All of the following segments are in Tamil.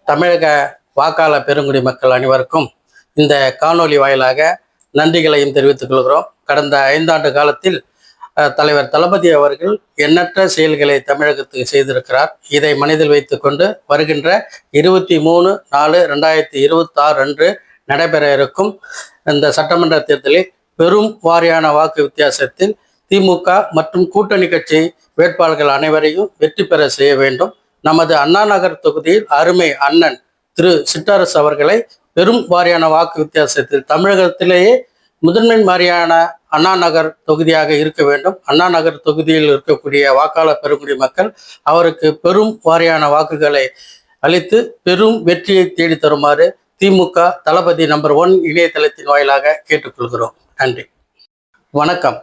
தமிழக வாக்காளர் பெருங்குடி மக்கள் அனைவருக்கும் இந்த காணொலி வாயிலாக நன்றிகளையும் தெரிவித்துக் கொள்கிறோம். கடந்த 5 ஆண்டு காலத்தில் தலைவர் தளபதி அவர்கள் எண்ணற்ற செயல்களை தமிழகத்துக்கு செய்திருக்கிறார். இதை மனதில் வைத்துக்கொண்டு வருகின்ற 23/4/2026 அன்று நடைபெற இருக்கும் இந்த சட்டமன்ற தேர்தலில் பெரும் வாரியான வாக்கு வித்தியாசத்தில் திமுக மற்றும் கூட்டணி கட்சி வேட்பாளர்கள் அனைவரையும் வெற்றி பெற செய்ய வேண்டும். நமது அண்ணா நகர் தொகுதியில் அருமை அண்ணன் திரு சிற்றரசு அவர்களை பெரும் வாரியான வாக்கு வித்தியாசத்தில் தமிழகத்திலேயே முதன்மை வாரியான அண்ணா நகர் தொகுதியாக இருக்க வேண்டும். அண்ணா நகர் தொகுதியில் இருக்கக்கூடிய வாக்காளர் பெருங்குடி மக்கள் அவருக்கு பெரும் வாரியான வாக்குகளை அளித்து பெரும் வெற்றியை தேடி தருமாறு திமுக தளபதி நம்பர் 1 இணையதளத்தின் வாயிலாக கேட்டுக்கொள்கிறோம். நன்றி, வணக்கம்.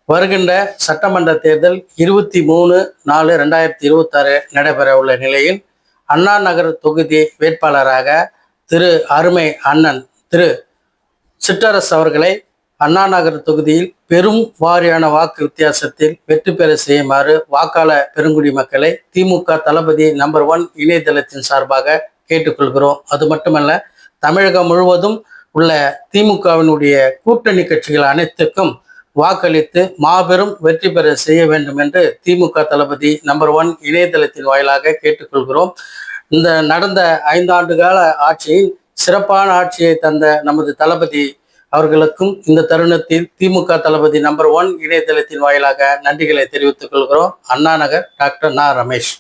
வருகின்ற சட்டமன்ற தேர்தல் 23/4/2026 நடைபெற உள்ள நிலையில் அண்ணா நகர் தொகுதி வேட்பாளராக திரு அருமை அண்ணன் திரு சிற்றரசு அவர்களை அண்ணா நகர் தொகுதியில் பெரும் வாரியான வாக்கு வித்தியாசத்தில் வெற்றி பெற செய்யுமாறு வாக்காளர் பெருங்குடி மக்களை திமுக தளபதி நம்பர் 1 இணையதளத்தின் சார்பாக கேட்டுக்கொள்கிறோம். அது மட்டுமல்ல, தமிழகம் முழுவதும் உள்ள திமுகவினுடைய கூட்டணி கட்சிகள் அனைத்துக்கும் வாக்களித்து மாபெரும் வெற்றி பெற செய்ய வேண்டும் என்று திமுக தளபதி நம்பர் 1 இணையதளத்தின் வாயிலாக கேட்டுக்கொள்கிறோம். இந்த நடந்த 5 ஆண்டு கால ஆட்சியில் சிறப்பான ஆட்சியை தந்த நமது தளபதி அவர்களுக்கும் இந்த தருணத்தில் திமுக தளபதி நம்பர் 1 இணையதளத்தின் வாயிலாக நன்றிகளை தெரிவித்துக் கொள்கிறோம். அண்ணா நகர் டாக்டர் நா. ரமேஷ்.